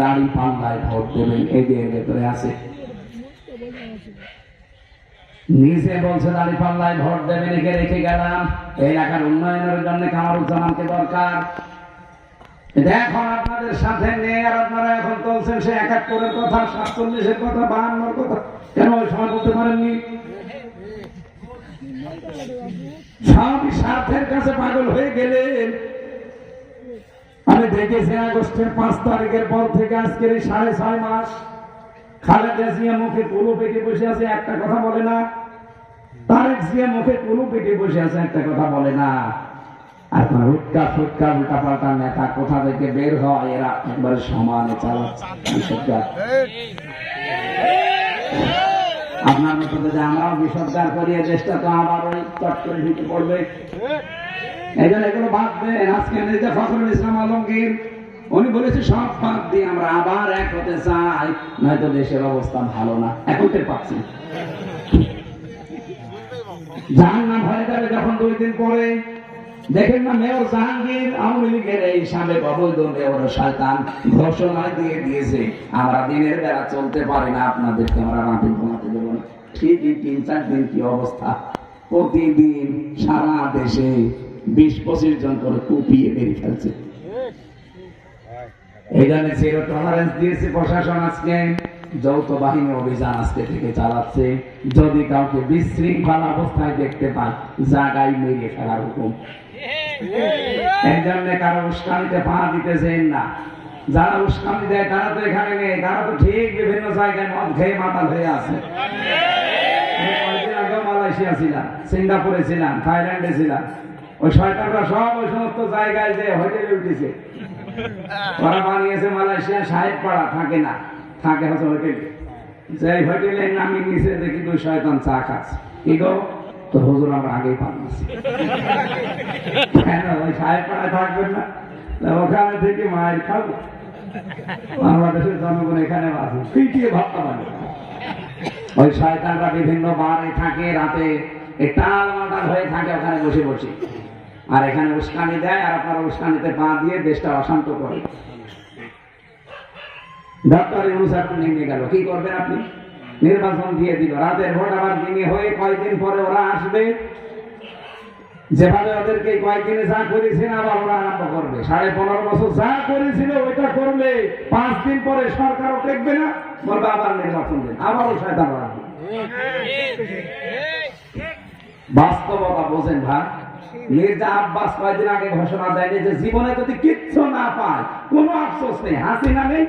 দাড়ি পাল্লায় ভোট দেবেন, এদের ভেতরে আছে। নিজে বলছে দাড়ি পাল্লায় ভোট দেবেন, একে রেখে গেলাম। এলাকার উন্নয়নের জন্য কামারুজ্জামানকে দরকার। এখন আপনাদের সাথে নেই, আর আপনারা এখন চলছেন সে ৭১-এর কথা, ৪৭-এর কথা, ৫২-এর কথা। কেন ওই সময় বলতে পারেননি? সব স্বার্থের কাছে পাগল হয়ে গেলেন। আমি দেখেছি আগস্টের ৫ তারিখের পর থেকে আজকের এই ৬.৫ মাস খালেদা জিয়া মুখে কুলু পেটে বসে আছে, একটা কথা বলে না। তারেক জিয়া মুখে কুলু পেটে বসে আছে, একটা কথা বলে না। আর কোন হুটকা ফুটকা উল্টা পাল্টা নেতা কোথা থেকে বের হয়, এরা একবারে সমানে চালাচ্ছে। আপনার মতো যে আমরাও বিসর্জন করিয়ে চেষ্টা, তো আবার ওই চট করে ঢুকে পড়বে। এই জন্য এগুলো বাদ দেন। আজকে নেতা ফখরুল ইসলাম আলমগীর উনি বলেছে সব বাদ দিয়ে আমরা আবার এক হতে চাই, নয়তো দেশের অবস্থা ভালো না। এখন টের পাচ্ছি জাহান্নাম হয়ে যাবে যখন ২ দিন পরে। দেখেন না, মেয়র জাহাঙ্গীর আওয়ামী লীগের এই সাবেক অবৈধ মেয়র শয়তান ঘোষণা দিয়ে দিয়েছে, আমরা দিনের বেলা চলতে পারি না, আপনাদেরকে আমরা রাতে ঘুমাতে দেবো না। ঠিকই ৩-৪ দিন কি অবস্থা, প্রতিদিন সারা দেশে ২০-২৫ জন করে কুপিয়ে মেরে ফেলছে। এই জন্য জিরো টলারেন্স দিয়েছে প্রশাসন। আজকে যৌথ বাহিনী অভিযান আজকে থেকে চালাচ্ছে। যদি কাউকে বিশৃঙ্খলা অবস্থায় দেখতে পায়, জায়গায় মেরে ফেলার হুকুম। এই জন্য কারো উস্কানিতে পা দিতেছেন না। যারা উস্কানি দেয় তারা তো এখানে নেই, তারা তো ঠিক বিভিন্ন জায়গায় মদ খেয়ে মাতাল হয়ে আছে। কয়েকদিন আগেও মালয়েশিয়া ছিলাম, সিঙ্গাপুরে ছিলাম, থাইল্যান্ডে ছিলাম। ওই শয়তানরা সব ওই সমস্ত জায়গায় যে হোটেলে উঠেছে। ওরা বানিয়েছে মালয়েশিয়া সাহেব পাড়া, থাকে না, থাকে হচ্ছে হোটেলে। যে হোটেলের নামে নিচে দেখি ২ শয়তান চা খাচ্ছে। কি গো, তো হুজুর আমরা আগেই পাচ্ছি। কেন ওই সাহেব পাড়ায় থাকবেন না? ওখানে থেকে মায়ের খাবো। বাংলাদেশের জনগণ এখানে আছে, পিটিয়ে ভাবতে পারে। ওই শয়তানরা বিভিন্ন বারে থাকে, রাতে টাল মাটাল হয়ে থাকে ওখানে বসে বসে, আর এখানে উস্কানি দেয়, আর আপনারা উস্কানিতে পা দিয়ে দেশটা অশান্ত করে। ডক্টর ইউনূস এখন নেমে গেল, কি করবেন আপনি? নির্বাচন দিয়ে দিল, রাতের ভোট আবার দিনে হয়ে কয়েকদিন পরে ওরা আসবে। যেভাবে ওদেরকে কয়েকদিনে যা করেছেন আবার ওরা আরম্ভ করবে। ১৫.৫ বছর যা করেছিল ওইটা করলে ৫ দিন পরে সরকারও টেকবে না, বলবে আবার নির্বাচন দেন, আবারও শয়তান আসবে। বাস্তবতা বোঝেন ভাই। মির্জা আব্বাস কয়েকদিন আগে ঘোষণা দেয়নি যে জীবনে যদি কিচ্ছু না পায় কোনো আফসোস নেই, হাসিনা নেই,